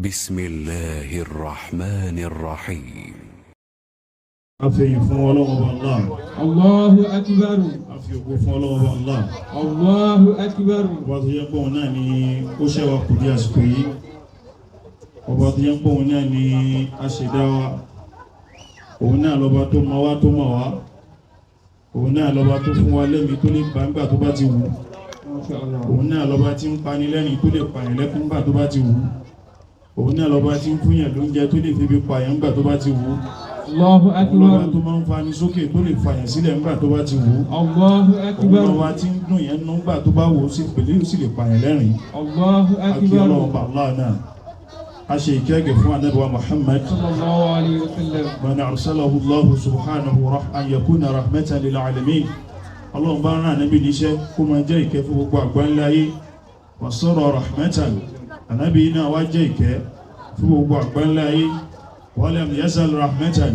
بسم الله الرحمن الرحيم. أفي فولو الله. الله أكبر. أفي فولو الله. الله أكبر. وضيقون أني أشوى قدياس كي وضيقون أني أشدوا هنا لباتو مواتو موا هنا لباتو فوالي ميتولي بانبا تباتي وو هنا لباتي مقاني لني تولي قاني لكم باتو باتي وو هنا لباتي مفنيا لنجا تولي في بقايا باتو باتي وو Allahu akbar. Ọlọ́ba tó máa ń fani sókè tó lè fàyàn sílẹ̀ nígbà tó bá ti wù ú. Allahu akbar. Ọlọ́ba tí ń dùn yẹn nú nígbà tó bá wù ú sí pẹ̀lú yóò sì lè fàyàn lẹ́rìn. Allahu akbar. Akí ọlọ́run bàbá náà. A ṣe ìkẹ́gẹ̀ fún Ànábì wa Muhammad. Sallallahu alayhi wa sallam. Man arsalahu Allahu subhanahu an yakuna rahmatan lil alamin. Ọlọ́run bá rán Ànábì níṣẹ́ kó máa jẹ́ ìkẹ́ fún gbogbo àgbáńlá ayé. Wa sara rahmatan. Ànábì náà wá jẹ́ ìkẹ́ fún gbogbo àgbáńlá ayé. Walam yazal rahmatan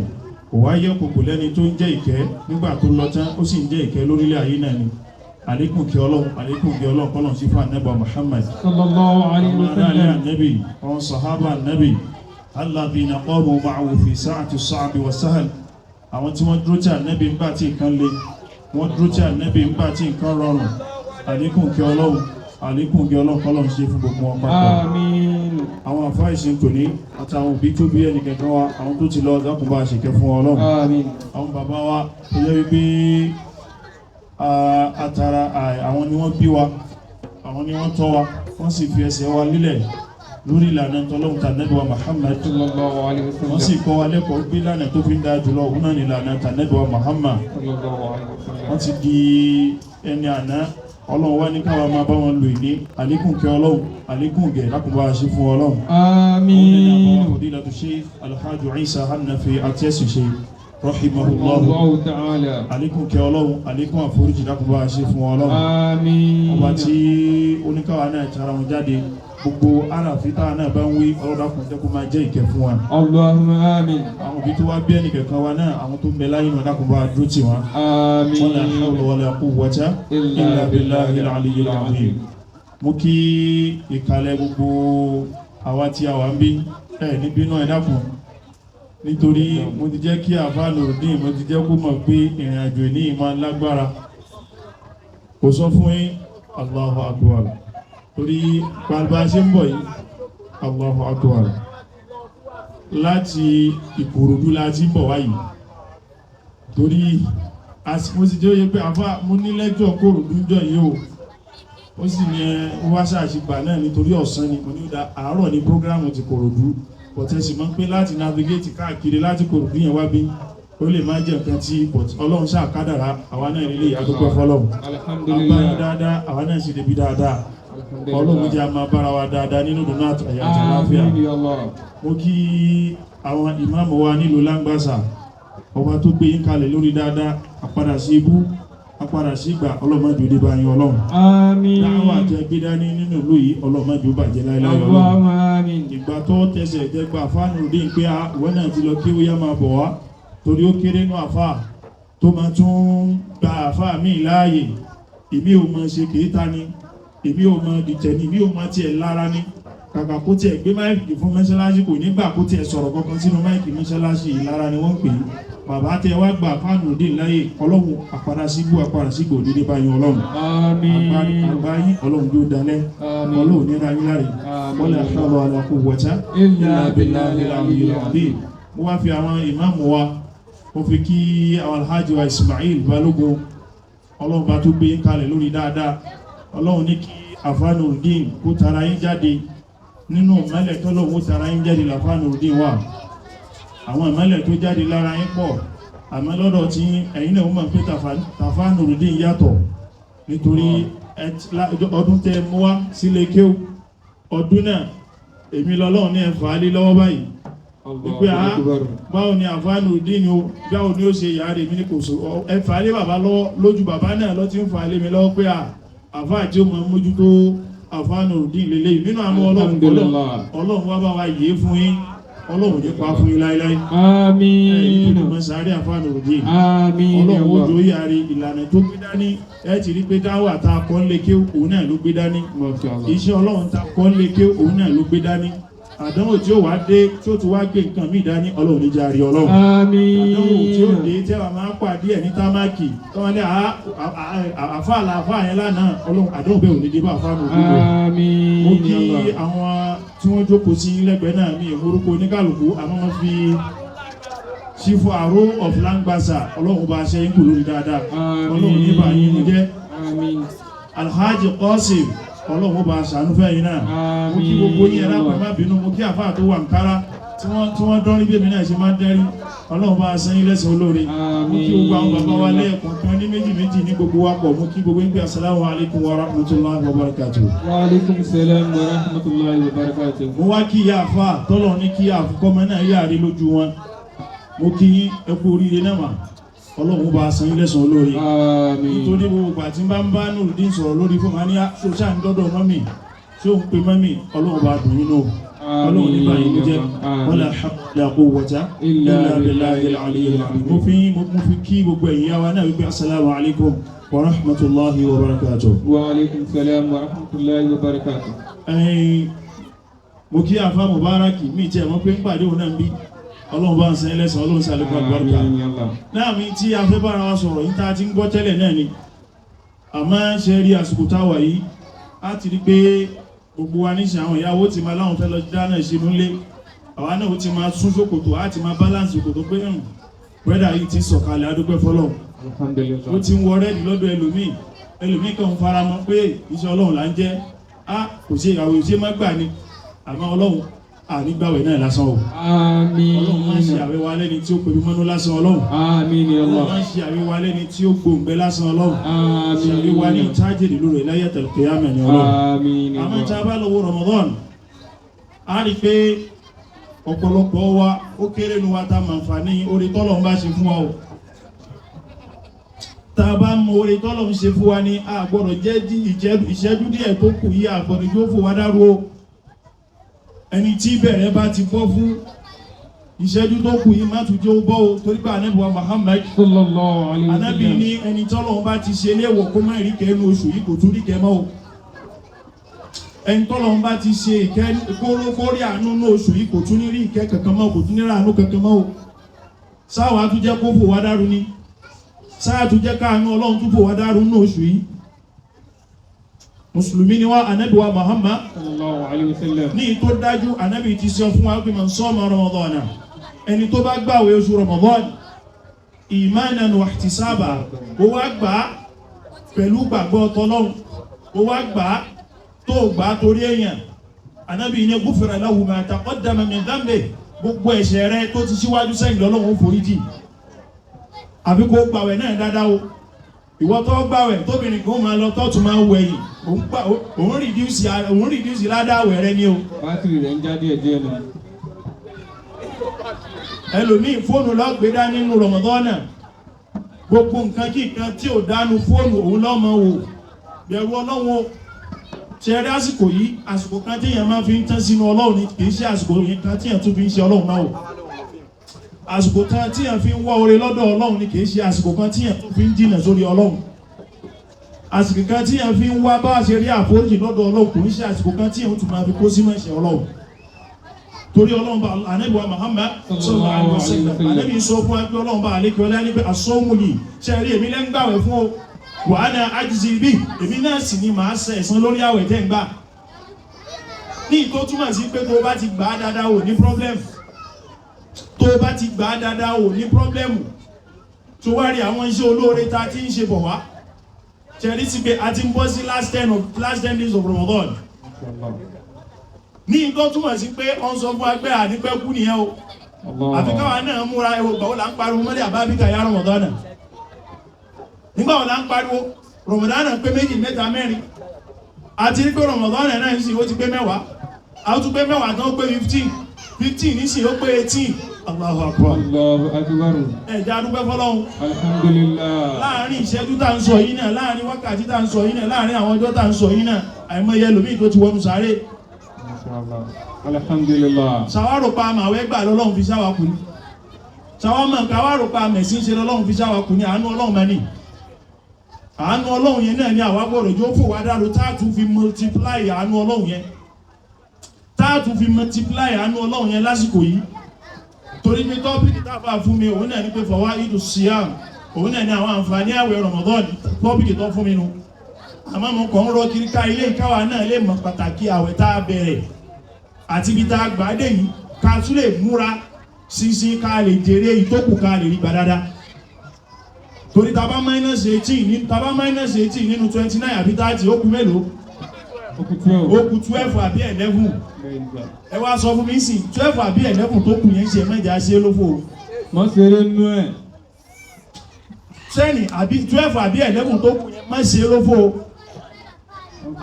kò wá yẹ kòkò lẹ́ni tó ń jẹ́ ìkẹ́ nígbà tó lọ tán ó sì ń jẹ́ ìkẹ́ lórílẹ̀ ayé náà ni àlékún kí ọlọ́run kọ́lọ̀ sí fún ànábì Muhammad sallallahu alayhi wa sallam ànábì àwọn sàhábà ànábì alladhina qamu ma'ahu fi sa'ati as-sa'bi was-sahl àwọn tí wọ́n dúró tí ànábì ńgbà tí nǹkan le wọ́n dúró tí ànábì ńgbà tí nǹkan rọrùn àlékún kí ọlọ́run kọ́lọ̀ sí fún gbogbo wọn pátá. Àmín. Àwọn àfáà ìsìn tòní àtàwọn òbí tó bí ẹni kẹ̀kẹ́ wa àwọn tó ti lọ dákùn bá ṣe kẹ́ fún ọlọ́run. Àmín. Àwọn bàbá wa tó jẹ́ wípé àtàrà àwọn ni wọ́n bí wa àwọn ni wọ́n tọ́ wa wọ́n sì fi ẹsẹ̀ wa lílẹ̀ lórí ìlànà tọ́lọ́hun tànẹ́bí wa Muhammad Sallallahu alayhi wa sallam. wọ́n sì kọ́ wa lẹ́kọ̀ọ́ gbé lánàá tó fi ń dáa jùlọ òun náà ní ìlànà tànẹ́bí wa Muhammad Sallallahu alayhi wa sallam. wọ́n ti di ẹni àná ọlọ́run wá ní káwa máa bá wọn lò ní àlékún kí ọlọ́run àlékún gẹ̀ lákùnbá ṣe fún ọlọ́run. Àmín. Fadilatu Sheikh Alhaji Isa Hanafi Atesinse rahimahullah Allahu ta'ala. àlékún kí ọlọ́run àlékún àforíjì lákùnbá ṣe fún ọlọ́run. Àmín. Ọba tí oníkáwa náà tara wọn jáde gbogbo aláfíta náà bá ń wí ọlọ́dàkùn jẹ́ kó máa jẹ́ ìkẹ́ fún wa. Allahumma àmín. Àwọn òbí tó wá bí ẹnì kẹ̀kan wa náà àwọn tó ń bẹ láyé náà lákùnbá dúró tì wọn. Àmín. Wala hawla wala quwwata illa billahil aliyyil azim. Mo kí ìkàlẹ̀ gbogbo àwa tí a wà ń bí ní bínú ẹ dákun nítorí mo ti jẹ́ kí àfáà Nurudeen mo ti jẹ́ kó mọ̀ pé ìrìn àjò ní ìmọ̀ lágbára kò sọ fún yín Allahu akbar torí pàlbà ṣe ń bọ̀ yìí Allahu akbar láti Ìkòròdú láti bọ̀ wáyìí torí mo sì jẹ́ oyè pé àfáà mo ní lẹ́jọ́ Kòròdú jọ yìí o ó sì ní wá ṣàṣìgbà náà nítorí ọ̀sán ni mo ní ìdá àárọ̀ ní prógrámù ti Kòròdú pọ̀tẹ́sì mọ́ pé láti navigate káàkiri láti Kòròdú yẹn wá bí ó lè máa jẹ́ nǹkan tí Ọlọ́run ṣáà kádàrá àwa náà nílé àdúgbò fọ́lọ́run àbáyé dáadáa àwa náà sì débi dáadáa Ọlọ́run jẹ́ a máa bára wa dáadáa nínú dùnú àtàyà àti àlàáfíà. Mo kí àwọn ìmáàmù wa nílùú Láńgbàsà ọba tó gbé yín kalẹ̀ lórí dáadáa àpadà sí ibú apára sí ìgbà ọlọ́mọdé òde bá yín Ọlọ́run. Àmín. Dáwà tẹ gbé dání nínú ìlú yìí ọlọ́mọdé ó bàjẹ́ láíláí Ọlọ́run. Àmín. Ìgbà tó tẹsẹ̀ jẹgbà fáànù òde ń pé àwọn náà ti lọ kí ó yá máa bọ̀ wá torí ó kéré nú àfáà tó máa tún gba àfáà míì láàyè èmi ò mọ ṣe kéta ni èmi ò mọ dìtẹ̀ ni èmi ò mọ tiẹ̀ lára ni kàkà kó tiẹ̀ gbé máìkì fún mọ́ṣáláṣí kò nígbà kó tiẹ̀ sọ̀rọ̀ kankan sínú máìkì mọ́ṣáláṣí ìlara ni wọ́n ń pè é bàbá tẹ wá gbà fáànù òde láyé Ọlọ́run àpàdà sígbó òdìdí báyìí Ọlọ́run. Àmín. Àgbáyé Ọlọ́run tó dalẹ̀ Ọlọ́run ní ra yín láre wala hawla wala quwwata illa billahil aliyyil azim. Mo wá fi àwọn ìmáàmù wa mo fi kí àwọn alhaji wa Ismail Balógun Ọlọ́run bá tó gbé kalẹ̀ lórí dáadáa Ọlọ́run ní kí àfáà Nurudeen kó tara yín jáde nínú ìmọ́lẹ̀ tọ́lọ́run ó tara yín jáde làfáà Nurudeen wà àwọn ìmọ́lẹ̀ tó jáde lára yín pọ̀ àmọ́ lọ́dọ̀ tí ẹ̀yin náà mọ̀ pé tàfáà Nurudeen yàtọ̀ nítorí ọdún tẹ mú wá sílé kéw ọdún náà èmi lọ́lọ́run ní ẹ̀fà alé lọ́wọ́ báyìí wípé báwo ni àfáà Nurudeen ni ó báwo ni ó ṣe ìyá rẹ̀ mi ní kò so ẹ̀fà alé bàbá lọ́wọ́ lójú bàbá náà lọ́ ti ń fa alé mi lọ́wọ́ pé àfáà tí ó mọ̀ mójútó àfáà Nurudeen lélẹ́yìn nínú àwọn Ọlọ́run wá bá wa yìí fún yín Ọlọ́run ní pa fún iláíláí. Àmín. Ìgbìmọ̀ sáré àfáà Nurudeen. Àmín. Ọlọ́run ó jòyè àrí ìlànà tó gbé dání ẹ ti rí pé dáwà ta kọ́ lé ké òun náà ló gbé dání. Iṣẹ́ Ọlọ́run ta kọ́ lé ké òun náà ló gbé dání. àdánwò tí ó wá dé tí ó tún wá gbé nǹkan mí dání ọlọ́run ní jàrí ọlọ́run Àmín. àdánwò tí ó dé tí a máa pàdé ẹ̀ ní támákì tó wọ́n ní àfáà yẹn lánàá ọlọ́run àdánwò bẹ́ẹ̀ ò ní dé bá àfáà nù gbogbo Àmín. mo kí àwọn tí wọ́n jókòó sí lẹ́gbẹ̀ẹ́ náà ní ìmúrúkọ oníkàlùkù àmọ́ wọ́n fi sífò àró of langbasa ọlọ́run bá ṣe ń kù lórí dáadáa ọlọ́run ní bá yín ní jẹ́ Àmín. Alhaji Qasim ọlọ́run bá ṣàánú fẹ́yìn náà mo kí gbogbo yín ẹ̀rá pẹ̀lú má bínú mo kí àfáà tó wà Nkárá tí wọ́n dán rí bí èmi náà ṣe máa ń dẹ́rí ọlọ́run bá ṣe yín lẹ́sìn olóore mo kí gbogbo àwọn bàbá wa lẹ́ẹ̀kan kan ní méjì méjì ní gbogbo wa pọ̀ mo kí gbogbo yín pé assalamu alaikum wa rahmatullahi wa barakatuh. Wa alaikum salam wa rahmatullahi wa barakatuh. mo wá kí ìyá àfáà tọ́lọ̀ ní kí àfikọ́mọ náà yáàrí lójú wọn mo kí ẹ kú oríire náà mà ọlọ́run bá san yín lẹ́san olóore nítorí gbogbo àti bá ń bá Nurudeen sọ̀rọ̀ lórí fún mani ṣoṣà ń dọ́dọ̀ mọ́mì tí ó ń pe mọ́mì ọlọ́run bá dùn yín náà ọlọ́run nígbà yìí ló jẹ́ wala hawla quwwata illa billahil aliyyil azim mo fi kí gbogbo ẹ̀yin yá wa náà wípé assalamu alaikum wa rahmatullahi wa barakatuh. Wa alaikum salam wa rahmatullahi wa barakatuh. Mo kí àfá Mubaraki mi tí ẹ̀mọ́ pé ń pàdé òun náà bí ọlọ́run bá ń sẹ ẹlẹ́sàn ọlọ́run sí àlékún àlùbáríkà náà mi tí a fẹ́ bára wa sọ̀rọ̀ yí tá ti ń gbọ́ tẹ́lẹ̀ náà ni àmọ́ ṣe rí àsìkò táwà yìí á ti rí pé gbogbo wa níṣẹ́ àwọn ìyàwó ti máa láwọn fẹ́ lọ dáná ìṣinú lé àwa náà ó ti máa sún sókòtò á ti máa báláǹsì kòtò pé wẹ́dà yìí ti sọ̀kalẹ̀ adúpẹ́ fọ́lọ́run ó ti ń wọ rẹ́dì lọ́dọ̀ ẹlòmíì kan ń fara mọ́ pé iṣẹ́ ọlọ́run là ń jẹ́ kò ṣe ìyàwó ìṣe má gbà ni àmọ́ ọlọ́run ànígbàwẹ̀ náà lásán o. Àmín. Ọlọ́run máa ń ṣe àwẹ̀ wa lẹ́ni tí ó pè mí mọ́nú lásán ọlọ́run. Àmín ya Allah. Ọlọ́run máa ń ṣe àwẹ̀ wa lẹ́ni tí ó gbòǹgbẹ lásán ọlọ́run. Àmín. Ṣe àwẹ̀ wa ní ìtajìrì lórí láyàtul qiyamah ní ọlọ́run. Àmín ya Allah. Àmọ́ tá a bá lọ wo Ramadan a rí pé ọ̀pọ̀lọpọ̀ wa ó kéré nu wa ta màǹfààní orí tọ́lọ̀ ń bá ṣe fún wa o. Tá a bá mọ orí tọ́lọ̀ ń ṣe fún wa ní a gbọ́dọ̀ jẹ́ ìṣẹ́jú díẹ̀ tó kù yí àgbọ̀dọ̀ jó fò wá dárú o. Ẹni tí bẹ̀rẹ̀ bá ti bọ́ fún ìṣẹ́jú tó kù yìí má tún jẹ́ ó bọ́ o torí pé Ànábì wa Muhammad sallallahu alaihi wasallam Ànábì ní ẹni tọ́lọ́run bá ti ṣe léèwọ̀ kó má rí kẹ́nu oṣù yìí kò tún rí kẹ́ mọ́ o ẹni tọ́lọ́run bá ti ṣe kórí àánú ní oṣù yìí kò tún ní rí ìkẹ́ kankan mọ́ kò tún ní ràánú kankan mọ́ o sáwà tún jẹ́ kó fò wá dárú ni sáà tún jẹ́ káàánú Ọlọ́run tún fò wá dárú ní oṣù yìí Mùsùlùmí ni wá Ànábì wa Muhammad sallallahu alaihi wasallam ní tó dájú Ànábì ti sọ fún wa pé man sọ́mọ Ramadan ẹni tó bá gbààwẹ̀ oṣù Ramadan imanan wa ihtisaba ó wá gbà pẹ̀lú gbàgbọ́ tọ́lọ́run ó wá gbà tó gbà torí èèyàn Ànábì ní gufira lahu ma taqaddama min dhanbi gbogbo ẹ̀ṣẹ̀ rẹ̀ tó ti síwájú sẹ́yìn lọ́lọ́run ó foríjì àbí kó gbààwẹ̀ náà dáadáa o ìwọ tó gbààwẹ̀ tóbìnrin kan máa lọ tọ́tù máa wẹ̀yìn òun rìdíùsì ládáwẹ̀ rẹ ní o bátìrì rẹ̀ ń jáde ẹ̀dẹ́ ẹ̀nà ẹlòmíì fóònù lọ́gbẹ̀dá nínú Ramadan gbogbo nǹkan kí nǹkan tí ò dánú fóònù òun lọ́mọ wò bẹ̀rù Ọlọ́run ṣe rí àsìkò yìí àsìkò kan tí èèyàn máa fi ń tán sínú Ọlọ́run ní kìí ṣe àsìkò kan tí èèyàn tún fi ń ṣe Ọlọ́run náà àsìkò kan tí èèyàn fi ń wá oore lọ́dọ̀ Ọlọ́run ní kìí ṣe àsìkò kan tí èèyàn tún fi ń jìnà sórí Ọlọ́run àsìkò kan tí èèyàn fi ń wá bá ṣe rí àforíjì lọ́dọ̀ Ọlọ́run kò ń ṣe àsìkò kan tí èèyàn tún máa fi kó sínú ẹ̀ṣẹ̀ Ọlọ́run torí Ọlọ́run bá Ànábì wa Muhammad sallallahu alaihi wasallam Ànábì sọ fún ẹgbẹ́ Ọlọ́run bá àlékẹ́ ọlá ní pé àsọ́mùlì ṣe rí èmi lẹ́ ń gbàwẹ̀ fún o wà á náà ájíṣe bí èmi náà sì ni màá ṣe ẹ̀san lórí àwẹ̀ tẹ́ ń gbà ní tó túmọ̀ sí pé tó bá ti gbà á dáadáa ò ní problem tó bá ti gbà á dáadáa ò ní problem tó wá rí àwọn iṣẹ́ olóore ta ti ń ṣe bọ̀ wá ṣe rí sí pé a ti ń bọ́ sí last 10 days of Ramadan ní tó túmọ̀ sí pé ọ́n sọ fún agbẹ́ ànípẹ́ kú nìyẹn o àfikáwà náà múra ẹwọ gbàwó là ń pariwo mọ́lẹ̀ àbábíkà ya Ramadan nígbàwó là ń pariwo Ramadan pé méjì mẹ́ta mẹ́rin àti rí pé Ramadan náà ń sì ó ti pé mẹ́wàá a tún pé mẹ́wàá tán ó pé 15 nísì ó pé 18 Allahu Akbar Allahu Akbar ẹ̀já dúpẹ́ fọ́lọ́hun alhamdulillah láàrin ìṣẹ́jú tá ń sọ yìí náà láàrin wákàtí tá ń sọ yìí náà láàrin àwọn ọjọ́ tá ń sọ yìí náà àìmọye lòmíì tó ti wọnú sáré alhamdulillah ṣàwárò pa àmàwẹ́ gbà lọ́lọ́run fi ṣáwàkù ní ṣàwárò káwárò pa àmẹ̀sí ṣe lọ́lọ́run fi ṣáwàkù ní àánú Ọlọ́run mẹ́ni àánú Ọlọ́run yẹn náà ní àwágbọ̀rọ̀ jó fò wá dáró táàtù fi multiply àánú Ọlọ́run yẹn tá tá tún fi multiply àánú Ọlọ́run yẹn lásìkò yìí torí pé tọ́pìkì táfà fún mi òun náà ní pé fawaidu siyam òun náà ní àwọn àǹfààní àwẹ̀ Ramadan tọ́pìkì tó fún mi nu àmọ́ mo kàn ń rọ kiri ká ilé ìkáwà náà lè mọ̀ pàtàkì àwẹ̀ tá a bẹ̀rẹ̀ àti ibi tá a gbà dé yìí ká tún lè múra sísí ká lè jèrè ìtókù ká lè rí gbàdáda torí tàbá -18 nínú 29 àbí 30 ó kù mélòó ó kù 12 àbí 11 ẹ wá sọ fún mi sí 12 àbí 11 tó kù yẹn ṣe mẹ́jà ṣe lófò mọ́ ṣeré nú ẹ̀ sẹ́ni àbí 12 àbí 11 tó kù yẹn mọ́ ṣe lófò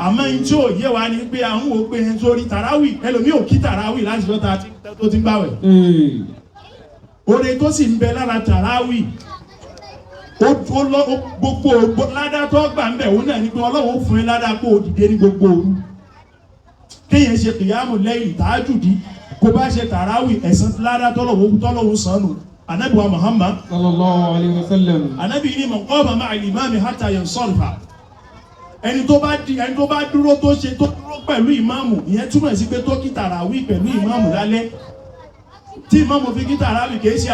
àmọ́ in tí ó yé wa ní pé àwọn ò pé yẹn sórí tàráwì ẹlòmí ò kí tàráwì láti lọ́ta tó ti ń gbàwẹ̀ oore tó sì ń bẹ lára tàráwì gbogbo ládá tó gbà ń bẹ̀ òun náà ní pé Ọlọ́run fún ẹ ládá kó dìde ní gbogbo òru kéèyàn ṣe kìyàmù lẹ́yìn tàájùdí kó bá ṣe tàráwì ẹ̀san ládá tọ́lọ́run sànù Ànábì wa Muhammad sallallahu alaihi wasallam Ànábì ní man qama ma'a al-imami hatta yansarifa ẹni tó bá dúró tó ṣe tó dúró pẹ̀lú ìmáàmù ìyẹn túmọ̀ sí pé tó kí tàráwì pẹ̀lú ìmáàmù lálẹ́ tí ìmáàmù fi kí tàráwì kìí ṣe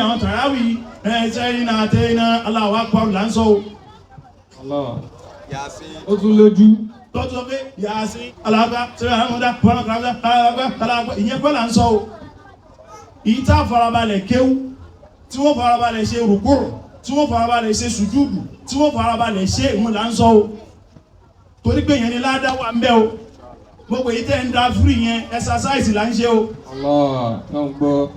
àwọn tàráwì ẹ̀ẹ́sẹ́rìnà àtẹ́rìnà Allahu Akbar láńsọ́ Allah ó tún lójú tọ́tọ́ pé Yasin aláàbá sẹ́rìnà aláàbá ìyẹn pẹ́ láńsọ́ ìta farabalẹ̀ kéwú tí wọ́n farabalẹ̀ ṣe rùkúrù tí wọ́n farabalẹ̀ ṣe sùjúdù tí wọ́n farabalẹ̀ ṣe ìmú láńsọ́ torí pé yẹn ni ládá wà ń bẹ o gbogbo ìtẹ́ ń da free yẹn exercise là ń ṣe o Allah náà gbọ́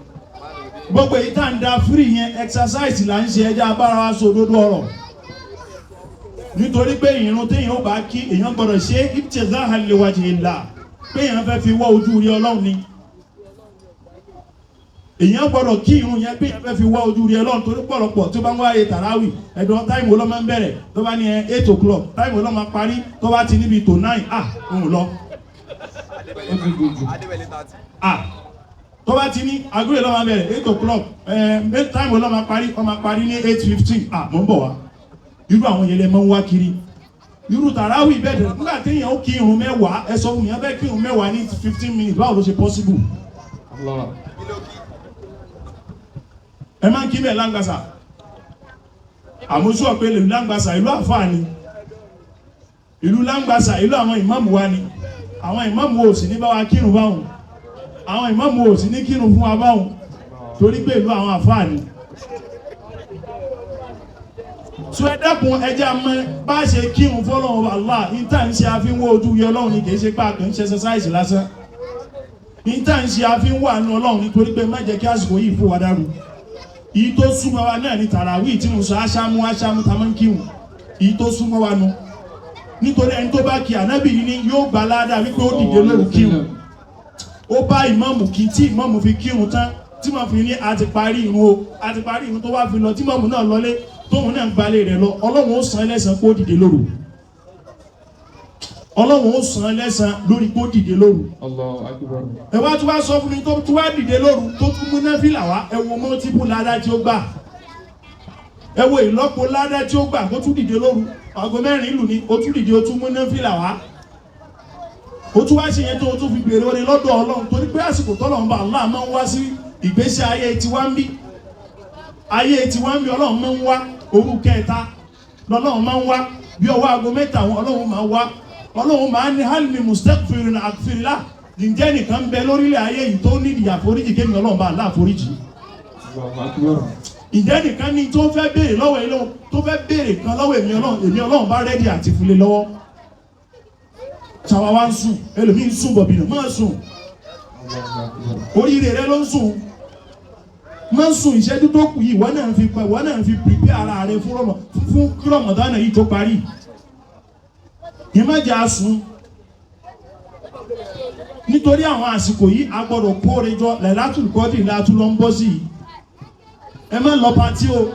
gbogbo ìtẹ́ ń da free yẹn exercise là ń ṣe ẹjá bára wa sọ òdodo ọ̀rọ̀ nítorí pé ìrun téèyàn ó bá kí èèyàn gbọ́dọ̀ ṣe ibtigha'a li wajhillah pé èèyàn fẹ́ fi wá ojú rí Ọlọ́run ni èèyàn gbọ́dọ̀ kí ìrun yẹn pé èèyàn fẹ́ fi wá ojú rí Ọlọ́run torí pọ̀lọpọ̀ tó bá ń wáyé tàráwì ẹ̀dọ̀ táìmù ọlọ́mọ ń bẹ̀rẹ̀ tó bá ní 8 o'clock táìmù ọlọ́mọ parí tó bá ti níbi tó 9 òun lọ tó bá ti ní agúrè lọ́mọ bẹ̀rẹ̀ 8 o'clock táìmù ọlọ́mọ parí ní 8:15 mọ́ ń bọ̀ wá irú àwọn yẹlẹ mọ́ ń wá kiri irú tàráwì bẹ̀rẹ̀ nígbà téèyàn ó kí ìrun mẹ́wàá ẹ̀sọ́ òun yẹn bẹ́ẹ̀ kí ìrun mẹ́wàá ní 15 minutes báwo ló ṣe possible ẹ máa ń kí bẹ̀ láǹgbàsà àmójú ọ̀pẹ́ ìlú láǹgbàsà ìlú àfáà ni ìlú láǹgbàsà ìlú àwọn ìmáàmù wa ni àwọn ìmáàmù ò sì ní bá wa kírun báhùn àwọn ìmáàmù ò sì ní kírun fún wa báhùn torí pé ìlú àwọn àfáà ni so ẹ dákun ẹjẹ́ àmọ́ bá ṣe kírun fọ́lọ́run Allah ìta ń ṣe àfihàn ojú yọ Ọlọ́run ni kìí ṣe pàápàá ń ṣe exercise lásán ìta ń ṣe àfihàn wà ní Ọlọ́run nítorí pé má jẹ́ kí àsìkò yìí fún wa dárú èyí tó súnmọ́ wa náà ní tàràwí tí mo sọ aṣámú ta mọ́ kírun èyí tó súnmọ́ wa nù nítorí ẹni tó bá kí ànábì ní yóò gbà ládàá wípé ó dìde lóru kírun ó bá ìmáàmù kí tí ìmáàmù fi kírun tán tí mo fi ní àti parí ìrun tó wá fi lọ tí ìmáàmù náà lọlé tóun náà gbalé rẹ̀ lọ Ọlọ́run ó san ẹlẹ́san kó dìde lóru Ọlọ́run ó san ẹlẹ́san lórí kó dìde lóru ẹ wá tí wá sọ fún mi tó tí wá dìde lóru tó tún mú náfìlà wá ẹ wo mọ́típù ládá tí ó gbà ẹ wo ìlọ́po ládá tí ó gbà tó tún dìde lóru aago 4 ìlú ni ó tún dìde ó tún mú náfìlà wá ó tún wá ṣe yẹn tó tún fi bèèrè orí lọ́dọ̀ Ọlọ́run torí pé àsìkò tọ́lọ́run bá Allah máa ń wá sí ìgbésí ayé tiwa ń bí Ọlọ́run máa ń wá òru kẹta lọ́lọ́run máa ń wá bí ọwọ́ aago 4 Ọlọ́run máa ń wá Ọlọ́run máa ní hálìmí mustaghfirin àfìrìlá ǹjẹ́ nìkan bẹ lórílẹ̀ ayé yìí tó ní ìyàforíjì kémi Ọlọ́run bá láàforíjì ǹjẹ́ nìkan ní tó fẹ́ béèrè lọ́wọ́ ilé tó fẹ́ béèrè kan lọ́wọ́ èmi Ọlọ́run bá rẹ́dì àti fúnlé lọ́wọ́ ṣàwà wá ń sùn ẹlòmí ń sùn bọ̀bìnà máa sùn oríire rẹ ló ń sùn máa sùn ìṣẹ́jú tó kù yìí wọ́n náà fi pèpè ara rẹ fún Ramadan yìí tó parí ìmọ̀jẹ̀ asùn nítorí àwọn àsìkò yìí a gbọ́dọ̀ kóore jọ Lailatul Qadr látú lọ ń bọ́ sí ẹ má lọ pàtí o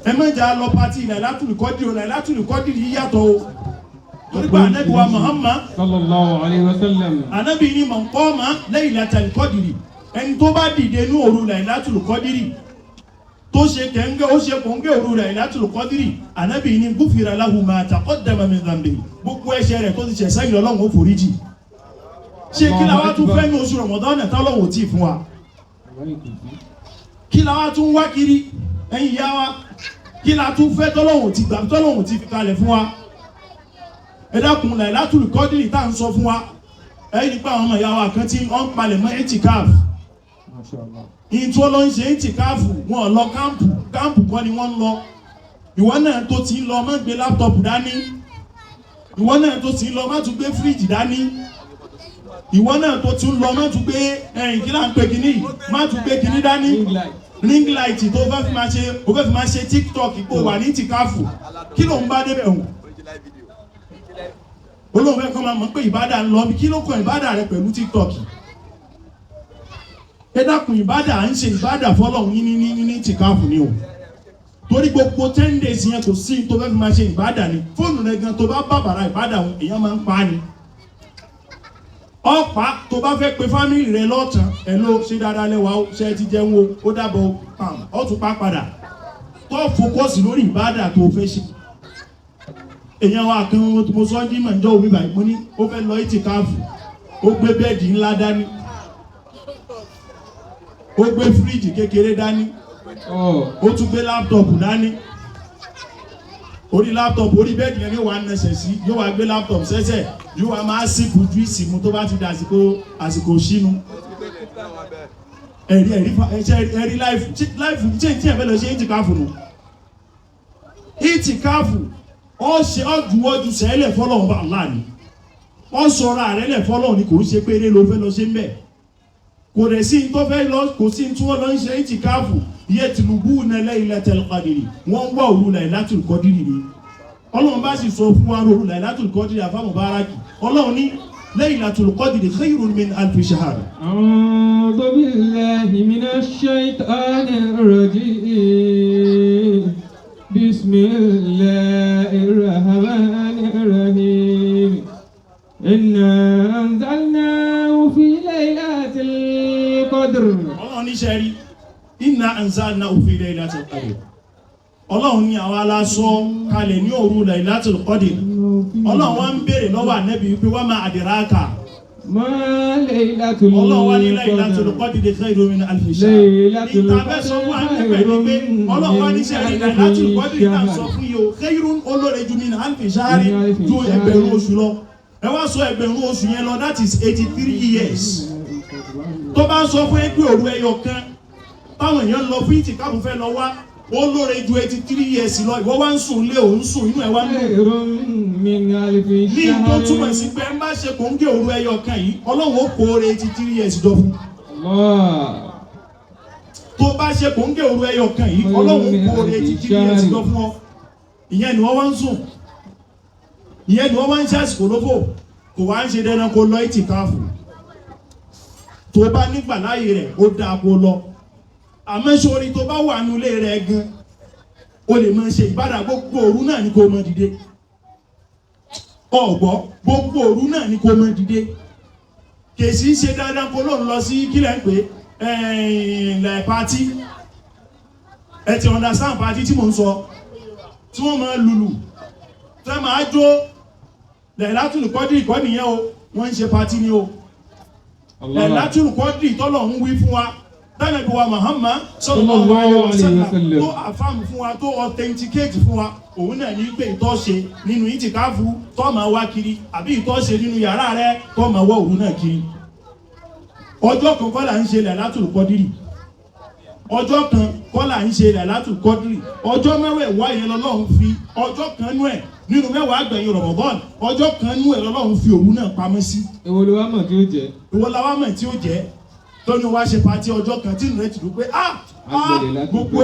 ẹ má jà lọ pàtí Lailatul Qadr yìí yàtọ̀ o torí pé Ànábì wa Muhammad sallallahu alaihi wasallam Ànábì ní man qama Lailatul Qadr ẹni tó bá dìde ní òru Lailatul Qadr tó ṣe kẹ́ńgẹ́ ó ṣe kòńgẹ́ òru Lailatul Qadr Ànábì ní gufira lahu ma taqaddama min dhanbi gbogbo ẹ̀ṣẹ̀ rẹ̀ tó ti ṣẹ̀ sẹ́yìn Ọlọ́run ó foríjì ṣé kí la wá tún fẹ́ ní oṣù Ramadan náà tọ́lọ́wọ́ tí ì fún wa kí la wá tún wá kiri ẹ̀yin ìyá wa kí la tún fẹ́ tọ́lọ́wọ́ tí gbà tọ́lọ́wọ́ tí fi kalẹ̀ fún wa ẹ dákun Lailatul Qadri tá à ń sọ fún wa ẹ̀yin nípa àwọn ọmọ ìyá wa kan tí wọ́n ń palẹ̀ mọ́ itikaf ìyìn tí wọ́n lọ ń ṣe itikaf wọn lọ kámpù kọ́ ni wọ́n ń lọ ìwọ náà tó ti ń lọ má gbé láptọ̀pù dání ìwọ náà tó ti ń lọ má tún gbé fíríjì dání ìwọ náà tó ti ń lọ má tún gbé ẹ̀yìn kí là ń pè kíní má tún gbé kíní dání ring light tó fẹ́ fi máa ṣe TikTok ipò wà ní tìkáfù kí ló ń bá débẹ̀ hùn olóhùn fẹ́ kọ́ máa mọ̀ pé ìbádà ń lọ bí kí ló kọ ìbádà rẹ pẹ̀lú TikTok ẹ dákun ìbádà ń ṣe ìbádà fọ́lọ́hun ní tìkáfù ni o torí gbogbo 10 days yẹn kò sí tó fẹ́ fi máa ṣe ìbádà ni fóònù rẹ gan tó bá bàbàrà ìbádà òun èèyàn máa ń pa ni ọ̀pá tó bá fẹ́ pe fámìlì rẹ lọ́tàn ẹ̀ ló ṣe dáadáa lẹ́wà ó ṣe ti jẹun ó dábọ̀ pàm ó tún pa padà tó fòkọ́sì lórí ìbádà tó fẹ́ ṣe èèyàn wa kan mo sọ ní mọ̀jọ́ omi báyìí mo ní ó fẹ́ lọ ìtìkáàfù ó gbé bẹ́ẹ̀dì ńlá dání ó gbé fíríjì kékeré dání ó tún gbé láptọ̀pù dání orí láptọ̀pù orí bẹ́ẹ̀dì yẹn yóò wá nẹsẹ̀ sí yóò wá gbé láptọ̀pù sẹ́sẹ̀ yóò wá máa sípù júìsì mu tó bá ti di àsìkò sínú ẹ̀rí láìfù tí ẹ̀fẹ́ lọ ṣe ìtìkáàfù nù ìtìkáàfù ó ṣe ọjúwọ́jú sẹ́lẹ̀ fọ́lọ́run bá Allah ni ó sọ̀rọ̀ ààrẹ lẹ̀ fọ́lọ́run ni kò ń ṣe péré ló fẹ́ lọ ṣe ń bẹ̀ kò rẹ̀ sí tó fẹ́ lọ kò sí tí wọ́n lọ ń ṣe ìtìkáàfù yatlubuna laylatal qadri wọ́n wá òru Lailatul Qadri ni ọlọ́run bá sì sọ fún wa òru Lailatul Qadri àfáàmù báràkì ọlọ́run ní Laylatul Qadri khayrun min alfi shahr. A'udhu billahi minash shaitanir rajim. Bismillahir rahmanir rahim. Inna anzalnahu fi laylatil qadr. ọlọ́run ní sẹ́rí inna anzalnahu fi laylatil qadr ọlọ́run ní àwa la sọ kalẹ̀ ní òru Lailatul Qadr ọlọ́run wá ń bèèrè lọ́wọ́ ànẹ́bí wípé wá máa àdìráàkà ọlọ́run wá ní Lailatul Qadr khayrun min alfi shahr ìtàbẹ́ sọ fún ànẹ́bí wípé ọlọ́run wá ní sẹ́rí Lailatul Qadr náà sọ fún yìí o khayrun olóore ju min alfi shahr ju ẹgbẹ̀rún oṣù lọ ẹ wá sọ ẹgbẹ̀rún oṣù yẹn lọ that is 83 years tó bá ń sọ fún ẹgbẹ́ òru ẹyọ kan táwọn èèyàn lọ fún ìtìkáàfù fẹ́ lọ wá ó lóore ju 83 years lọ ìwọ wá ń sùn lé òun sùn inú ẹ wá ń lò ní tó túmọ̀ sí pé ń bá ṣe kò ń gé òru ẹyọ kan yìí ọlọ́run ó kó oore 83 years jọ fún tó bá ṣe kò ń gé òru ẹyọ kan yìí ọlọ́run ó kó oore 83 years jọ fún ọ ìyẹn ni wọ́n wá ń sùn ìyẹn ni wọ́n wá ń ṣe àsìkò lófò kò wá ń ṣe dandan kó lọ ìtìkáàfù tó bá nígbà láàyè rẹ̀ ó dáa kó lọ àmọ́ sórí tó bá wà nílé rẹ̀ gan o lè máa ṣe ìbádà gbogbo òru náà ní kó máa dìde ọ̀gbọ́ gbogbo òru náà ní kó máa dìde kèsì ṣe dandan kó lóun lọ sí kílẹ̀ ń pè ilẹ̀ pátí ẹ ti understand pátí tí mò ń sọ tí wọ́n máa lùlù tẹ́ máa jó Lailatul Qadri ìkọ́ nìyẹn o wọ́n ń ṣe pátí ni o Lailatul Qadri tọ́lọ̀ ń wí fún wa Ànábì wa Muhammad sallallahu alaihi wasallam tó àfáàmù fún wa tó authenticate fún wa òun náà ní pé ìtọ́ṣe nínú ìtìkáàfù tó máa wá kiri àbí ìtọ́ṣe nínú yàrá rẹ tó máa wá òun náà kiri ọjọ́ kan kọ́ là ń ṣe Lailatul Qadri ọjọ́ kan kọ́ là ń ṣe Lailatul Qadri ọjọ́ mẹ́wàá yẹn lọ́lọ́run fi ọjọ́ kan nú ẹ̀ nínú mẹ́wàá àgbẹ̀yìn Ramadan ọjọ́ kan nú ẹ̀ lọ́lọ́run fi òun náà pamọ́ sí. Èwo ló wá mọ̀ tí ó jẹ́? Èwo la wá mọ̀ tí ó jẹ́? Tóní wá ṣe pàtí ọjọ́ kan tí ìrìnlẹ̀ ti dùn pé gbogbo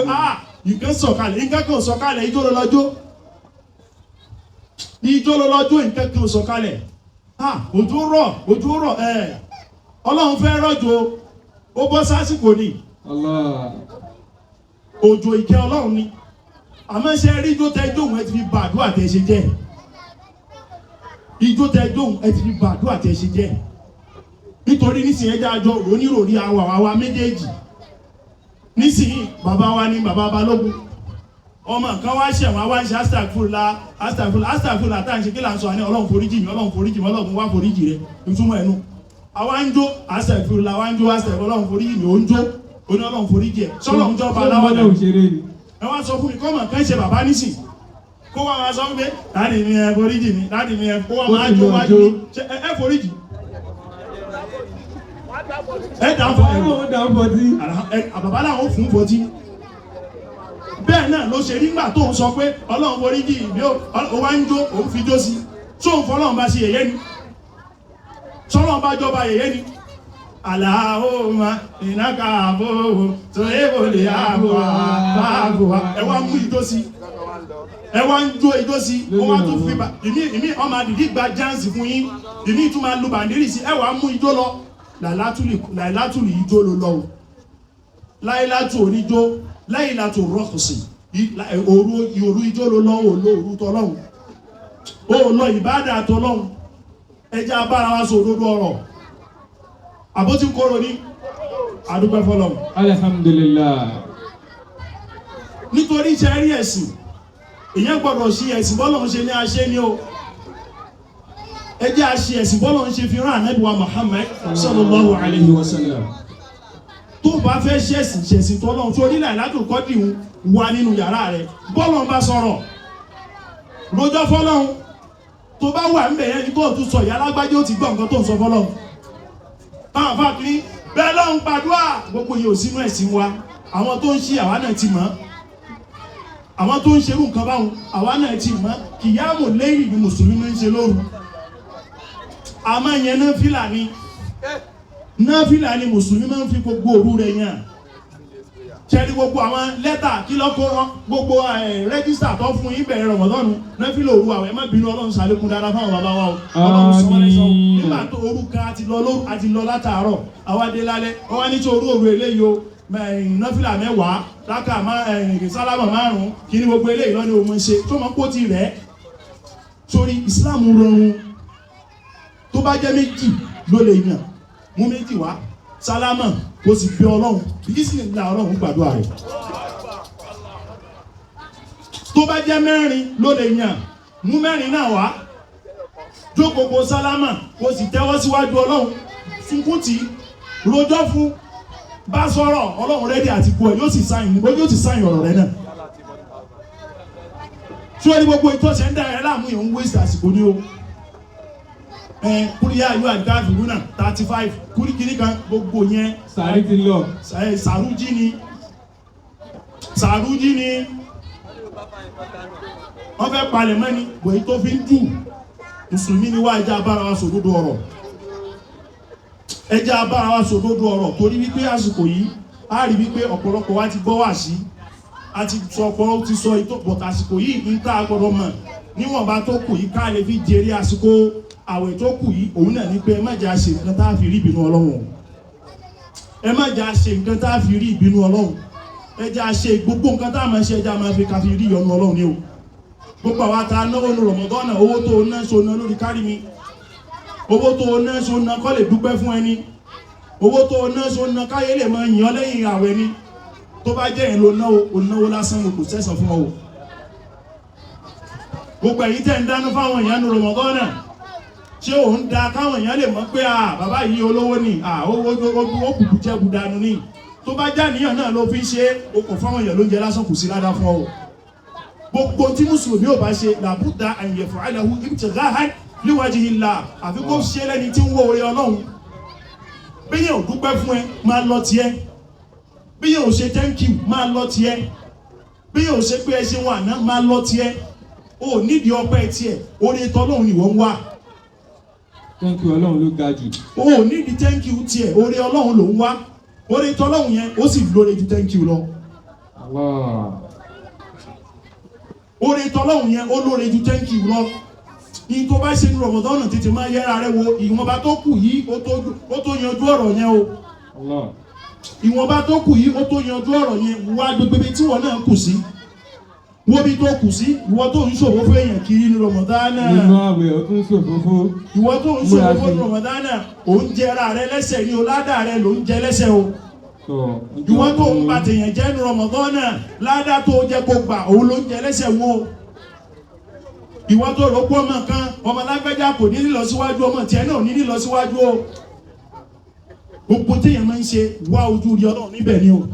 nǹkan sọ̀kalẹ̀ nǹkan kan sọ̀kalẹ̀ ijó lọ́jọ́ nǹkan kan sọ̀kalẹ̀ òjò rọ̀ Ọlọ́run fẹ́ rọ̀jò ó bọ́ sásìkò ni òjò ìkẹ́ Ọlọ́run ni àmọ́ ṣe rí ijó tẹ jóun ẹ ti fi bàdúrà tẹ ṣe jẹ́ ijó tẹ jóun ẹ ti fi bàdúrà tẹ ṣe jẹ́ nítorí nísìnyí ẹjẹ́ àjọ oníròrí àwa méjèèjì nísìnyí bàbá wa ní bàbá Balógun ọmọ kan wá ṣẹ̀wọ̀n wá ń ṣe astagfurullah tá à ń ṣe kí là ń sọ àní Ọlọ́run foríjì mi Ọlọ́run foríjì mi Ọlọ́run wá foríjì rẹ ìtumọ̀ ẹnu àwa ń jó astaghfirullah àwa ń jó astaghfirullah Ọlọ́run forí mi ò ń jó oní Ọlọ́run forí jẹ sọ́lọ́ ń jọba aláwọ̀dà ẹ wá sọ fún mi kọ́mọ̀ kan ṣe bàbá nísìn kó wá máa sọ pé dáàdì mi ẹ forí jì mí dáàdì mi ẹ kó wá máa jó wájú ẹ forí jì ẹ dáàbò àbàbá làwọn fún fọtí bẹ́ẹ̀ náà ló ṣe nígbà tó ń sọ pé Ọlọ́run forí jì mí ó wá ń jó òun fi jó sí tó ń fọlọ́run bá ṣe yẹ̀yẹ́ ni sọ́lọ́run bá jọba yẹ̀yẹ́ ni Allahumma innaka afuwwun tuhibbul afwa fa'fu ẹ wá mú ijó sí ẹ wá ń jó ijó sí ó wá tún fi ìmí ọmọ àdìdí gba jáǹsì fún yín ìmí tún máa lu bàndírì sí ẹ wá mú ijó lọ láìlátùlì ijó ló lọ láìlátù oníjó láìlátù rọ́kùsì òru ijó ló lọ òru tọ́lọ́hun ó lọ ìbádà tọ́lọ́hun ẹjẹ́ abára wa sọ òdodo ọ̀rọ̀ àbótí kóró ní àdúpẹ́ fọ́lọ́hun alhamdulillah nítorí iṣẹ́ rí ẹ̀sìn èyàn gbọ́dọ̀ ṣe ẹ̀sìn bọ́lọ́hun ṣe ní aṣẹ́ ní o ẹjẹ́ aṣe ẹ̀sìn bọ́lọ́hun ṣe fi rán Ànábì wa Muhammad sallallahu alayhi wa sallam tó bá fẹ́ ṣẹ̀sìn tọ́lọ́hun tó nílẹ̀ látòkọ́dì wà nínú yàrá rẹ̀ bọ́lọ́hun bá sọ̀rọ̀ lójọ́ fọ́lọ́hun tó bá wà ń bẹ̀yẹn ní kó tún sọ ìyá alágbájé ó ti gbọ́ nǹkan tó ń sọ fọ́lọ́hun táwọn fà kí bẹ́ẹ̀ lọ́hun gbàdúrà gbogbo yìí ò sínú ẹ̀sìn wa àwọn tó ń ṣe àwa náà ti mọ̀ àwọn tó ń ṣerú nǹkan báwọn àwa náà ti mọ̀ kìyàmù lẹ́yìn ni mùsùlùmí ń ṣe lóru àmọ́ yẹn náfìlà ni mùsùlùmí máa ń fi gbogbo òru rẹ̀ yàn ṣẹ́ni gbogbo àwọn lẹ́tà kí lọ́kọ́ wọn gbogbo rẹ́gísítà tó fún yín bẹ̀rẹ̀ rọ̀mọ́dọ́nù náfìlà òru àwẹ̀ má bínú Ọlọ́run ṣàlékún dáadáa fáwọn bàbá wa o Ọlọ́run sọ wọ́n lẹ́sọ̀ nígbà tó òru kan àti lọ látàárọ̀ àwa dé lálẹ́ wọ́n wá ní tí òru eléyìí o náfìlà mẹ́wàá láka sálámà márùn-ún kí ní gbogbo eléyìí lọ́ní o mọ́ ṣe tó mọ́ kó ti rẹ̀ sórí Islam rọrùn tó bá jẹ́ méjì ló lè yàn mú méjì wá sálámà kó sì bí Ọlọ́run bí sì ní Ọlọ́run gbàdúrà rẹ̀ tó bá jẹ́ mẹ́rin ló lè yàn mú mẹ́rin náà wá jókòó sálámà kó sì tẹ́wọ́ síwájú Ọlọ́run sunkún tí rojọ́ fún bá sọ̀rọ̀ Ọlọ́run rẹ́dí àti kú ẹ̀ yóò sì sáyìn ọ̀rọ̀ rẹ̀ náà tí ó ní gbogbo ìtọ́sẹ̀ ń dára ẹ̀ láàmú yẹn ń wéṣì àsìkò ní o kúrìyà yóò àdìká fìrúnà 35 kúrì kìíní kan gbogbo yẹn sàárì ti lọ sàrújí ni wọ́n fẹ́ palẹ̀ mẹ́ni bòyí tó fi ń jù mùsùlùmí ni wá ẹjá bára wa sòdodo ọ̀rọ̀ ẹjá bára wa sòdodo ọ̀rọ̀ torí wípé àsìkò yìí a rí wípé ọ̀pọ̀lọpọ̀ wa ti gbọ́ wà sí a ti sọ ọ̀pọ̀lọpọ̀ ti sọ ìtò bọ̀tà àsìkò yìí ń tá gbọ́dọ̀ mọ̀ níwọ̀nba tó kù yìí ká lè fi jèrè àsìkò àwẹ̀ tó kù yìí òun náà ní pé ẹ má jà ṣe nǹkan tá a fi rí ìbínú Ọlọ́run ẹ má jà ṣe nǹkan tá a fi rí ìbínú Ọlọ́run ẹ jà ṣe gbogbo nǹkan tá a máa ṣe ẹja máa fi ká fi rí ìyọ́nú Ọlọ́run ní o gbogbo àwọn ata náwó ní Ramadan owó tó ná ṣona lórí kárí mi owó tó ná ṣona kọ́ lè dúpẹ́ fún ẹni owó tó ná ṣona káyé lè máa yàn lẹ́yìn àwẹ̀ ni tó bá jẹ́ ìlò náwó lásán kò sẹ́sàn fún ọ gbogbo èyí tẹ́ ń dáná fáwọn èèyàn ní Ramadan tí ó ń da káwọn èèyàn lè mọ̀ pé bàbá yìí olówó ni owó kùkù jẹ́ budanu ní tó bá já níyàn náà ló fi ń ṣe okùn fáwọn èèyàn ló ń jẹ lásán kù sí ládá fún ọ gbogbo tí mùsùlùmí ò bá ṣe làbúdà àyẹ̀fọ́ àìlẹ̀hù ibtighahan liwajhillah àfi kó ṣe lẹ́ni tí ń wó orí Ọlọ́run bí yẹn ò dúpẹ́ fún ẹ máa lọ tiẹ̀ bí yẹn ò ṣe thank you máa lọ tiẹ̀ bí yẹn ò ṣe pé ẹ ṣe wọn àná máa lọ tiẹ̀ ó nídìí ọpẹ́ tiẹ̀ orí tọ́lọ́run ni wọ́n wà thank you Ọlọ́run ló ga jù ó nídìí thank you tiẹ̀ orí Ọlọ́run ló ń wá orí tọ́lọ́run yẹn ó sì lóore ju thank you lọ orí tọ́lọ́run yẹn ó lóore ju thank you lọ ní tó bá ṣe ní Ramadan tètè máa yẹra rẹ wo ìwọ̀nba tó kù yìí ó tó yanjú ọ̀rọ̀ yẹn o ìwọ̀nba tó kù yìí ó tó yanjú ọ̀rọ̀ yẹn wá gbogbo tí wọ́n náà kù sí wọ́n bí tó kù sí ìwọ tó ń ṣòfò fún èèyàn kiri ní Ramadan nínú àwẹ̀ ó tún ṣòfò fún ìwọ tó ń ṣòfò fún Ramadan ó ń jẹra rẹ lẹ́sẹ̀ ní o ládà rẹ ló ń jẹ lẹ́sẹ̀ o ìwọ tó ń bá tèèyàn jẹ́ ní Ramadan ládà tó jẹ́ kó gbà òun ló ń jẹ lẹ́sẹ̀ wọn ìwọ tó rọ́pò ọmọ kan ọmọ lágbẹ́já kò ní lọ síwájú ọmọ tiẹ̀ náà ní lọ síwájú o gbogbo téèyàn máa ń ṣe wá ojú rí Ọlọ́run níbẹ̀ ni o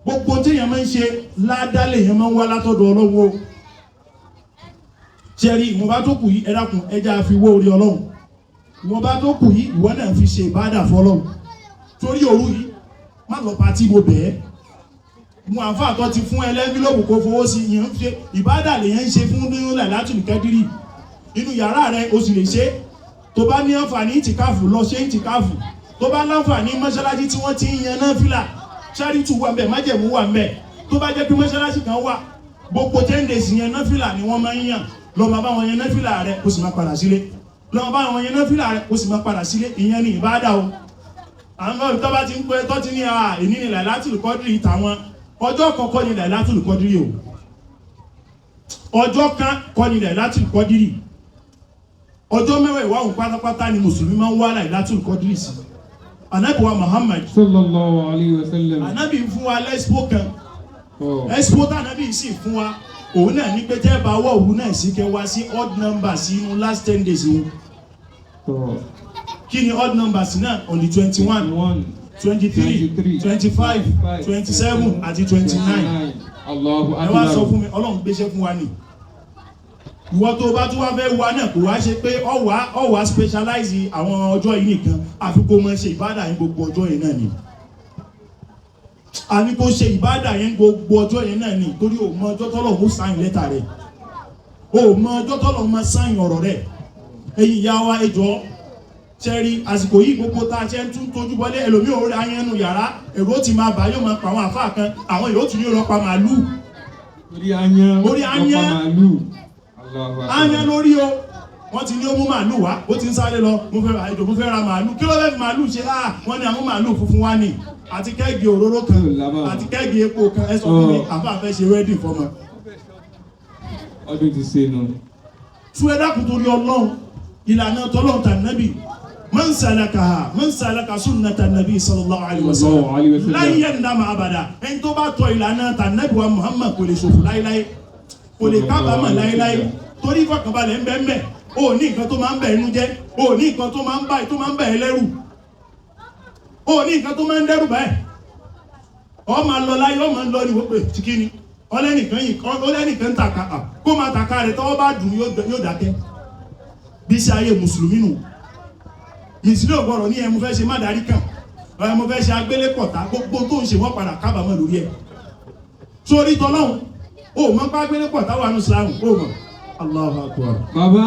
gbogbo téèyàn máa ń ṣe ládálẹ̀ èèyàn máa ń wá látọ̀dọ̀ Ọlọ́run o ṣẹ́rí ìwọ̀nba tó kù yìí ẹ dákun ẹja fi wó orí Ọlọ́run ìwọ̀nba tó kù yìí ìwọ náà fi ṣe ìbádà fọ́lọ́run torí òru yìí má lọ pàtí mo bẹ̀ẹ́ mu àǹfà tó ti fún ẹlẹ́fílòpù kó fowó sí yẹn ń ṣe ìbádà lèyàn ń ṣe fún ní Lailatul Qadri inú yàrá rẹ o sì lè ṣe tó bá ní àǹfààní ìtìkáfù lọ ṣe ìtìkáfù tó bá láǹfààní mọ́ṣáláṣí tí wọ́n ti ń yan náfìlà ṣáríìtù wà ńbẹ̀ májẹ̀mú wà ńbẹ̀ tó bá jẹ́ pé mọ́ṣáláṣí kan wà gbogbo 10 days yẹn náfìlà ni wọ́n máa ń yàn lọ máa bá wọn yan náfìlà rẹ kó sì máa padà sílé lọ máa bá wọn yan náfìlà rẹ kó sì máa padà sílé ìyẹn ni ìbádà o àwọn tó bá ti ń pẹ́ tó ti ní èní ni Lailatul Qadri tàwọn ọjọ́ kọ̀ọ̀kan ni Lailatul Qadri o ọjọ́ kan kọ́ ni Lailatul Qadri ọjọ́ mẹ́wàá òun pátápátá ni mùsùlùmí máa ń wá Lailatul Qadri sí Ànábì wa Muhammad sallallahu alayhi wa sallam Ànábì fún wa lẹ́sìpó kan expo tá Ànábì sì fún wa òun náà ní pé tẹ́ bá wọ̀ òun náà sí kẹ́ wá sí odd number sí inú last 10 days wọn kí ni odd numbers náà on the 21 23 25 27 àti 29 ẹ wá sọ fún mi Ọlọ́run gbéṣẹ́ fún wa ni ìwọ tó bá tún wá fẹ́ wá náà kò wá ṣe pé ọwà specialize àwọn ọjọ́ yìí nìkan àfi kó mọ́ ṣe ìbádà yẹn gbogbo ọjọ́ yẹn náà ni àfi kó ṣe ìbádà yẹn gbogbo ọjọ́ yẹn náà ni torí o mọ ọjọ́ tọ́lọ̀ mú sáyìn lẹ́tà rẹ̀ o mọ ọjọ́ tọ́lọ̀ mọ sáyìn ọ̀rọ̀ rẹ̀ ẹ̀yin ìyá wa ẹjọ́ ṣẹ́rí àsìkò yìí gbogbo tá a ṣe ń tún tójú bọ́lé ẹlòmí ò rí ayẹnu yàrá èrò ti máa bà yóò máa pa àwọn àfáà kan àwọn yóò tún ní ọ̀rọ̀ pa màálù orí ayán lórí o wọ́n ti ní ó mú màálù wá ó ti ń sáré lọ mo fẹ́ ra màálù kí ló fẹ́ fi màálù ṣe wọ́n ní àwọn màálù funfun wá ní àti kẹ́gì òróró kan àti kẹ́gì epo kan ẹ sọ fún mi àfáà fẹ́ ṣe rẹ́dì fọmọ ọdún ti ṣe nù tún ẹ dákun torí Ọlọ́run ìlànà tọ́lọ́run tà nábì man salaka sunnata nabi sallallahu alaihi wasallam la yandama abada en tó bá tọ̀ ìlànà ta nabi wa Muhammad kò lè ṣòfò láíláí kò lè kábàámọ̀ láíláí torí fọkànbalẹ̀ ńbẹ o ní nǹkan tó máa ń bẹ inú jẹ́ o ní nǹkan tó máa ń bẹ lẹ́rù o ní nǹkan tó máa ń dẹ́rù báyìí o máa lọ láyé o máa ń lọ ní wọ́pẹ́ tíkíní ọlẹ́nìkan tàkà kó máa tàkà rẹ̀ tọ́wọ́ bá dùn yóò dákẹ́ bí sí ayé mùsùlùmí nù ìsìlẹ̀ ògbọ̀rọ̀ ní ẹmu fẹ́ ṣe má darí kàn ẹmu fẹ́ ṣe agbélépọ̀tà gbogbo tó ń ṣe wọ́n padà kábàámọ̀ lórí ẹ̀ sórí tọ́lọ́hún ó mọ́ pa agbélépọ̀tà wà ní Islam ó mọ̀ Allahu Akbar bàbá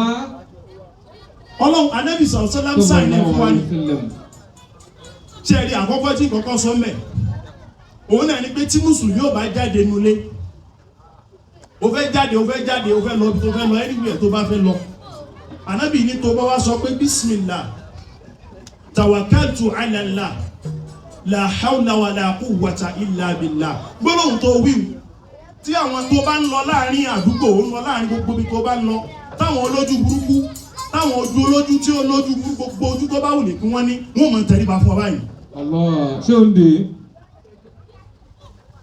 Ọlọ́run Ànábì sallam sáìn fún wa ní ṣe rí àkọ́kọ́ tí kọ́kọ́ sọ mẹ́ òun náà ni pé tí mùsùlùmí ò bá jáde nulẹ̀ ó fẹ́ jáde ó fẹ́ lọ bí tó fẹ́ lọ anywhere tó bá fẹ́ lọ Ànábì ní tó bá wá sọ pé bismillah tawakkaltu ala Allah la hawla wa la quwwata illa billah gbólóhùn tó wíwù tí àwọn tó bá ń lọ láàrin àdúgbò ń lọ láàrin gbogbo bí tó bá ń lọ táwọn olójú burúkú táwọn ojú olójú tí ó lójú gbogbo ojú tó bá wù ní kí wọ́n ní wọ́n máa tẹríba fún ọ báyìí Allah ṣé ó ń dè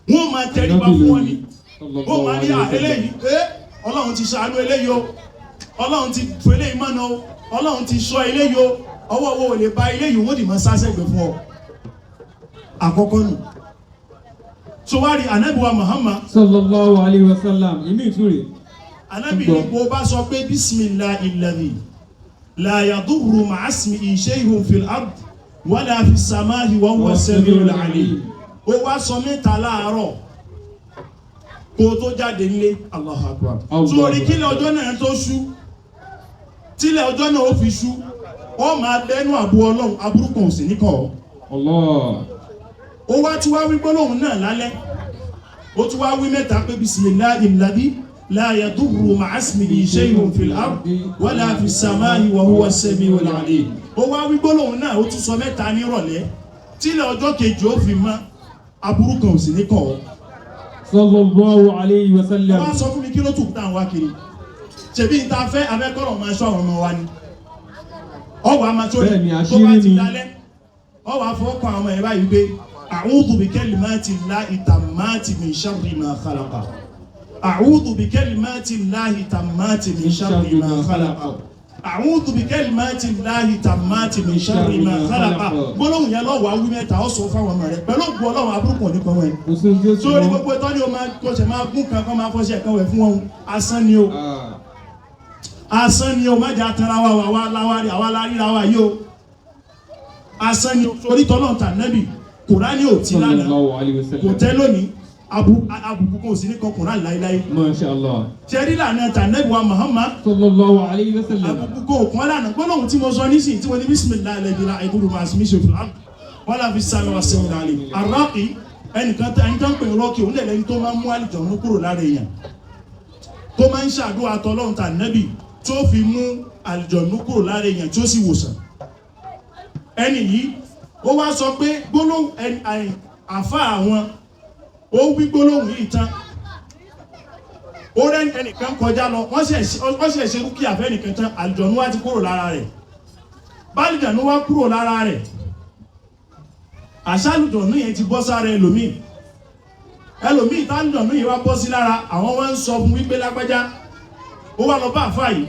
wọ́n máa tẹríba fún ọ ní ó máa ní eléyìí Ọlọ́run ti ṣàánú eléyìí o Ọlọ́run ti fún eléyìí mọ́nà o Ọlọ́run ti ṣọ́ eléyìí o ọwọ́ owó lè bá ilé yìí wọ́n dì mọ́ sásẹ́gbẹ̀ fún ọ àkọ́kọ́ nù so wá rí Ànábì wa Muhammad sallallahu alayhi wa sallam ìmí ìtúrè Ànábì ní kó bá sọ pé bismillahil ladhi la yadurru ma'a ismihi shay'un fil ard wala fis samai wa huwa as-sami'ul 'alim ó wá sọ mẹ́ta láàárọ̀ kó tó jáde nílé Allahu Akbar sórí kílẹ̀ ọjọ́ náà tó ṣú tílẹ̀ ọjọ́ náà ó fi ṣú ó máa bẹ́nu àbú Ọlọ́run aburúkọ òsì níkọ̀ Allah ó wá tí wá wí gbólóhùn náà lálẹ́ ó tí wá wí mẹ́ta pé bismillahil ladhi la yadurru ma'a ismihi shay'un fil ardi wala fis samai wa huwa as-sami'ul 'alim ó wá wí gbólóhùn náà ó tún sọ mẹ́ta nírọ̀lẹ́ tílẹ̀ ọjọ́ kejì ó fi mọ́ aburúkọ òsì níkọ̀ sallallahu alayhi wa sallam wá sọ fún mi kí ló tún tàn wá kiri ṣebí ìta fẹ́ abẹ́kọ̀rọ̀ máa ṣọ́ àwọn ọmọ wa ni ọwọ́ amátóri tó bá ti dálẹ́ ọwọ́ afọ́kọ̀ àwọn ẹ̀bá yìí pé a'udhu bi kalimati llahi tammati min sharri ma khalaqa a'udhu bi kalimati llahi tammati min sharri ma khalaqa a'udhu bi kalimati llahi tammati min sharri ma khalaqa gbólóhùn yẹn lọ́wọ́ awí mẹ́ta ó sọ fáwọn ọmọ rẹ̀ pẹ̀lú ògbó ọlọ́run aburúkọ nípa wọn sórí gbogbo tọ́ ni o máa kọ́ṣẹ́ máa gún kankan máa fọ́ṣẹ́ kan wẹ̀ fún wọn asán ni o asán ni o má jẹ́ atara wa àwa láríra wa yìí o asán ni o sórí tọ́lọ́ ta nẹ́bì Kùránì ò tí lánàá kò tẹ́ lónìí àbùkù kò sí ní kọkùnrin láíláí. Masha Allah. Ṣẹ́rí lànà tànẹ́bì wa Muhammad. Sallallahu alayhi wa sallam. Àbùkù kò kún lánàá gbọ́dọ̀ tí mo sọ nísìnyí tí mo ní bisimilahi lẹ́gbẹ̀rẹ́ àìkúrú máa sinmi ṣe fúlá. Wọ́n láfi sáré wa sẹ́yìn láàlẹ́. Àrọ́ọ̀kì ẹnìkan ń pè rọ́ọ̀kì òun lẹ́lẹ́ni tó máa ń mú àlìjọ̀nù kúrò lára èèyàn. Tó máa ń ṣàdúrà tọ́lọ́run tànẹ́bì tó fi mú àlìjọ̀nù kúrò lára èèyàn tí ó sì wòsàn. Ẹni yìí ó wá sọ pé gbólóhùn àfá àwọn ó wí gbólóhùn yìí tán ó rẹ́ ẹnìkan kọjá lọ wọ́n ṣe ṣe rúkìá fẹ́ nìkan tán àlùjọ̀nú wá ti kúrò lára rẹ̀ bálùjọ̀nú wá kúrò lára rẹ̀ àṣàlùjọ̀nú yẹn ti bọ́ sára ẹlòmíì tálùjọ̀nú yìí wá bọ́ sí lára àwọn wọ́n ń sọ fún wípé lágbájá ó wá lọ bá àfá yìí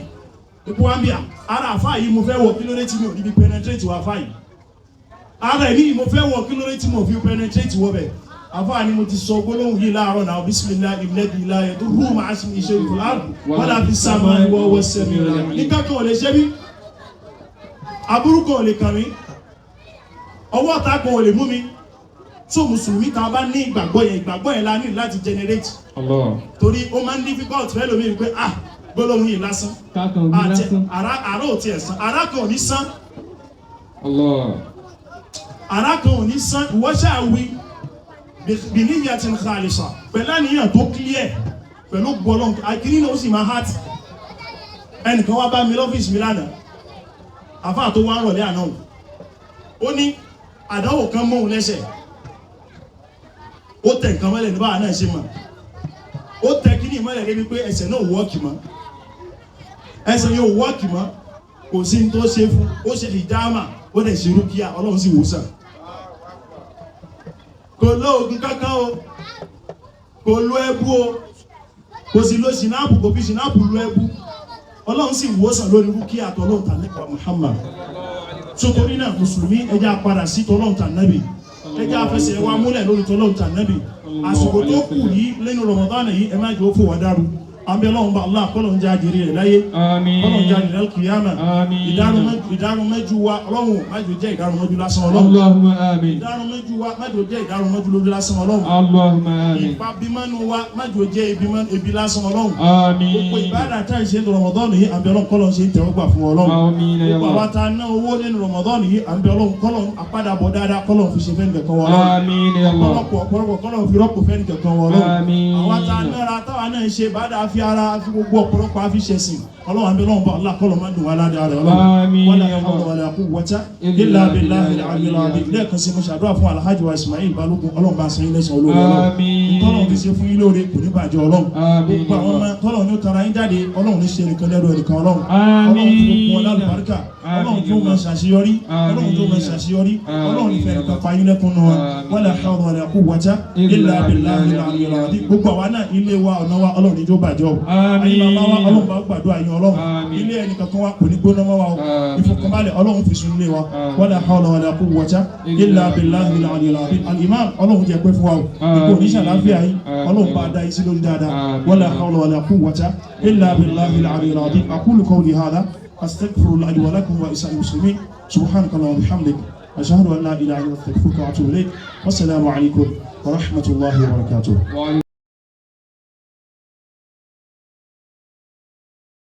ipò wá ń bí ara àfá yìí mo fẹ́ wọ kí ló dé tí mi ò níbi penetrate wọ àfá yìí ara ẹ̀mí mo fẹ́ wọ kí ló dé tí mo fi penetrate wọ bẹ̀ àfáà ni mo ti sọ gbólóhùn yìí láàárọ̀ náà bisimilahi alladhi la yadurru ma'a ismihi shay'un fil ardi wala fis samaa'i wa huwa as-sami'ul 'alim. nígbà kan ò lè ṣe mí aburú kan ò lè kàn mí ọwọ́ ọ̀tá kan ò lè mú mi tó mùsùlùmí ta bá ní ìgbàgbọ́ yẹn la ní láti generate. torí ó máa ń difficult fẹ́ lómi wípé gbólóhùn yìí lásán ara ò tiẹ̀ sán ara kan ò ní sán ara kan ò ní sán ìwọ́ṣà wí biniyatin khalisa pẹ̀lú àníyàn tó clear pẹ̀lú gbọ́lọ́n akiri náà ó sì máa heart ẹnìkan wá bá mi lọ́fíìsì mi lánàá àfáà tó wá ń rọ̀lẹ́ àná ó ní àdánwò kan mọ́ òun lẹ́sẹ̀ ó tẹ̀ nǹkan mọ́lẹ̀ níbà náà ṣe mọ̀ ó tẹ̀ kí ní ìmọ́lẹ̀ rí wípé ẹsẹ̀ náà wọ́ọ̀kì mọ́ ẹsẹ̀ yóò wọ́ọ̀kì mọ́ kò sí ní tó ṣe fún ó ṣe ìdáàmà ó dẹ̀ ṣe rúkíà Ọlọ́run sì wòsàn kò ló ogun kankan o kò ló ẹbú o kò sí ló ṣìnáàpù kò fi ṣìnáàpù ló ẹbú Ọlọ́run sì wòsàn lórí rúkíà tọ́lọ́run tà nípa Muhammad sotori náà mùsùlùmí ẹjá padà sí tọ́lọ́run tà nábì ẹjá fẹsẹ̀ wa múlẹ̀ lórí tọ́lọ́run tà nábì àsìkò tó kù yìí lẹ́nu Ramadan yìí ẹ má jẹ́ ó fò wá dárú àbí Ọlọ́run bá Allah kọ́lọ̀ ń já jẹ́rí rẹ̀ láyé kọ́lọ̀ ń já jẹ́rí al-qiyamah ìdárun mẹ́jú wa Ọlọ́run májò jẹ́ ìdárun mẹ́jú lásán Ọlọ́run ìdárun mẹ́jú wa májò jẹ́ ìdárun mẹ́jú lójú lásán Ọlọ́run ìpa bímánú wa májò jẹ́ ebi lásán Ọlọ́run gbogbo ìbádà tá ìṣe ní Ramadan yìí àbí Ọlọ́run kọ́lọ̀ ń ṣe tẹ̀wọ́gbà fún Ọlọ́run gbogbo àwa tá ná owó nínú Ramadan yìí àbí Ọlọ́run kọ́lọ̀ àpadàbọ̀ dáadáa kọ́lọ̀ fi ṣe fẹ́ni kẹ̀kan Ọlọ́run ọ̀pọ̀lọpọ̀ kọ́lọ̀ fi rọ́pò fẹ́ni kẹ̀kan Ọlọ́run àwa tá nára táwa náà ṣe bádà fi ara fi gbogbo ọ̀pọ̀lọpọ̀ àfiṣẹ́sìn Ọlọ́run àbí Ọlọ́run bá Allah kọ́lọ̀ máa dùn wá ládàá rẹ̀ Ọlọ́run wala hawla wala quwwata illa billahi al-aliyyil azim lẹ́ẹ̀kan sí mo ṣàdúrà fún Alhaji wa Ismail Balógun Ọlọ́run bá sẹ́yìn lẹ́sàn olóore Ọlọ́run tọ́lọ̀ ti ṣe fún yín lóore kò ní bàjẹ́ Ọlọ́run gbogbo àwọn ọmọ tọ́lọ̀ ní ó tara yín jáde Ọlọ́run ní ṣe nìkan lẹ́rọ ẹnìkan Ọlọ́run Ọlọ́run tó gbogbo wọn lálùbáríkà Ọlọ́run tó máa ṣàṣeyọrí Ọlọ́run ìfẹ́ nìkan pa yín lẹ́kùn náà wala hawla wala quwwata illa billahi al-aliyyil azim gbogbo àwa náà ilé wa ọ̀nà wa Ọlọ́run ní jó bàjẹ́ ọ Ọlọ́run bá gbàdúrà yín Ọlọ́run ilé ẹnì kankan wa kò ní gbóná mọ́ wa o ìfọkànbalẹ̀ Ọlọ́run fi sun ilé wa wala hawla wala quwwata illa billahi al-aliyyil azim al-imam Ọlọ́run jẹ́ pé fún wa o ipò oníṣà láfíà yìí Ọlọ́run bá dá isi lórí dáadáa wala hawla wala quwwata illa billahi al-aliyyil azim aqulu qawli hadha astaghfirullah li wa lakum wa lisa'il muslimin subhanallahi wa bihamdik ashhadu an la ilaha illa anta astaghfiruka wa atubu ilayk wassalamu alaykum wa rahmatullahi wa barakatuh.